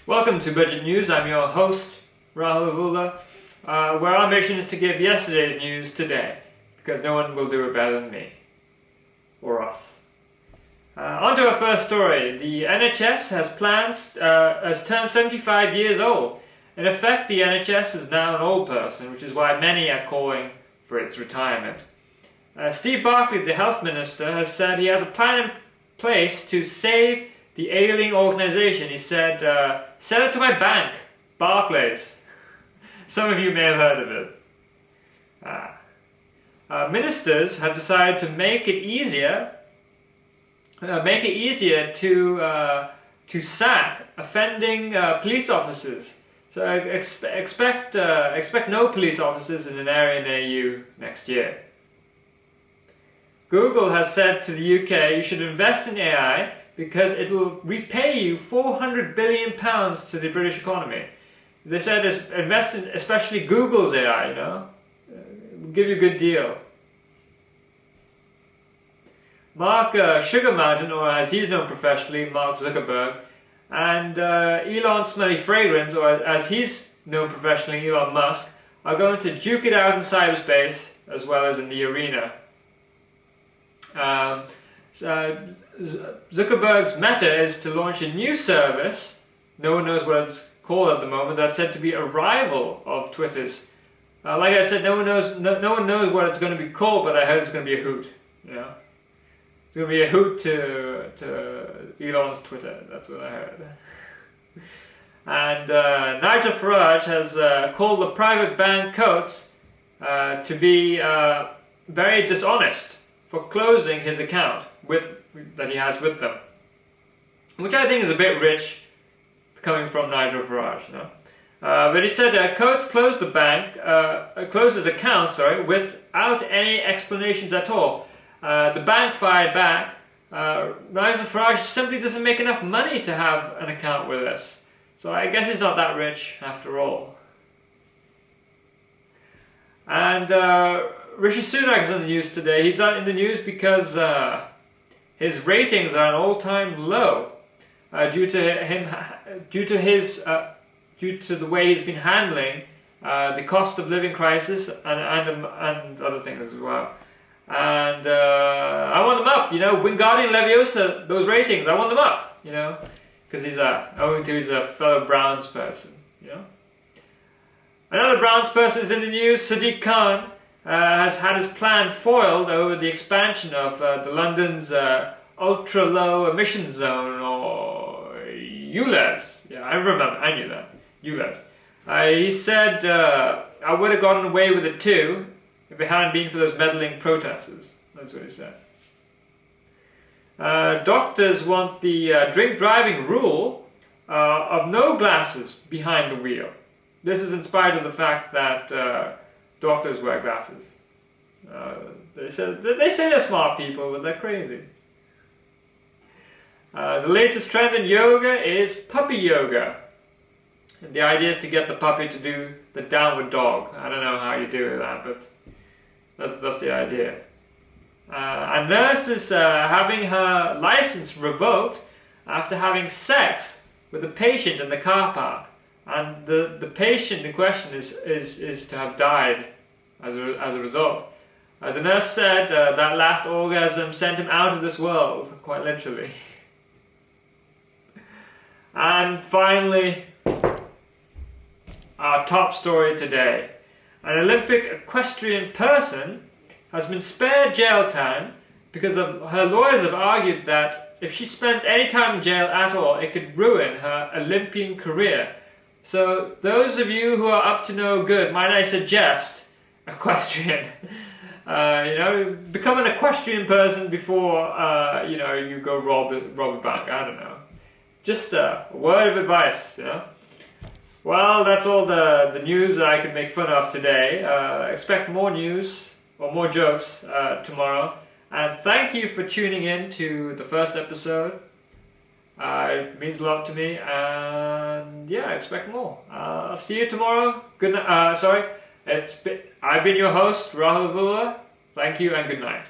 Welcome to Budget News. I'm your host, Rahul Avula, where our mission is to give yesterday's news today, because no one will do it better than me. Or us. On to our first story. The NHS has turned 75 years old. In effect, the NHS is now an old person, which is why many are calling for its retirement. Steve Barclay, the health minister, has said he has a plan in place to save the ailing organisation. He said, sell it to my bank, Barclays. Some of you may have heard of it. Ministers have decided to make it easier to sack offending police officers. So expect no police officers in an area near you next year. Google has said to the UK you should invest in AI because it will repay you £400 billion to the British economy. They said invest in especially Google's AI, will give you a good deal. Mark Sugar Mountain, or as he's known professionally, Mark Zuckerberg, and Elon Smelly Fragrance, or as he's known professionally, Elon Musk, are going to duke it out in cyberspace as well as in the arena. Zuckerberg's Meta is to launch a new service, no one knows what it's called at the moment, that's said to be a rival of Twitter's. Like I said, no one knows what it's going to be called, but I heard it's going to be a hoot. It's going to be a hoot to Elon's Twitter, that's what I heard. And Nigel Farage has called the private bank Coates to be very dishonest for closing his account that he has with them, which I think is a bit rich coming from Nigel Farage. But he said Coates closed his account, without any explanations at all. The bank fired back. Nigel Farage simply doesn't make enough money to have an account with us, so I guess he's not that rich after all. And Rishi Sunak is in the news today. He's in the news because his ratings are an all-time low due to the way he's been handling the cost of living crisis and other things as well. And I want them up, Wingardium Leviosa, those ratings, I want them up, because he's owing to he's a fellow Browns person, Another Browns person is in the news. Sadik Khan has had his plan foiled over the expansion of the London's ultra-low emission zone, or ULEZ. Yeah, I knew that. ULEZ. He said, I would have gotten away with it too if it hadn't been for those meddling protesters. That's what he said. Doctors want the drink driving rule of no glasses behind the wheel. This is in spite of the fact that doctors wear glasses. They say they're smart people, but they're crazy. The latest trend in yoga is puppy yoga. And the idea is to get the puppy to do the downward dog. I don't know how you do that, but that's the idea. A nurse is having her license revoked after having sex with a patient in the car park. And the patient in question is to have died as a result. The nurse said that last orgasm sent him out of this world, quite literally. And finally, our top story today. An Olympic equestrian person has been spared jail time because her lawyers have argued that if she spends any time in jail at all, it could ruin her Olympian career. So those of you who are up to no good, might I suggest equestrian. Become an equestrian person before you go rob a bank. I don't know. Just a word of advice. Well, that's all the news that I could make fun of today. Expect more news or more jokes tomorrow. And thank you for tuning in to the first episode. It means a lot to me, and yeah, expect more. I'll see you tomorrow. Good night. I've been your host, Rahul Avula. Thank you and good night.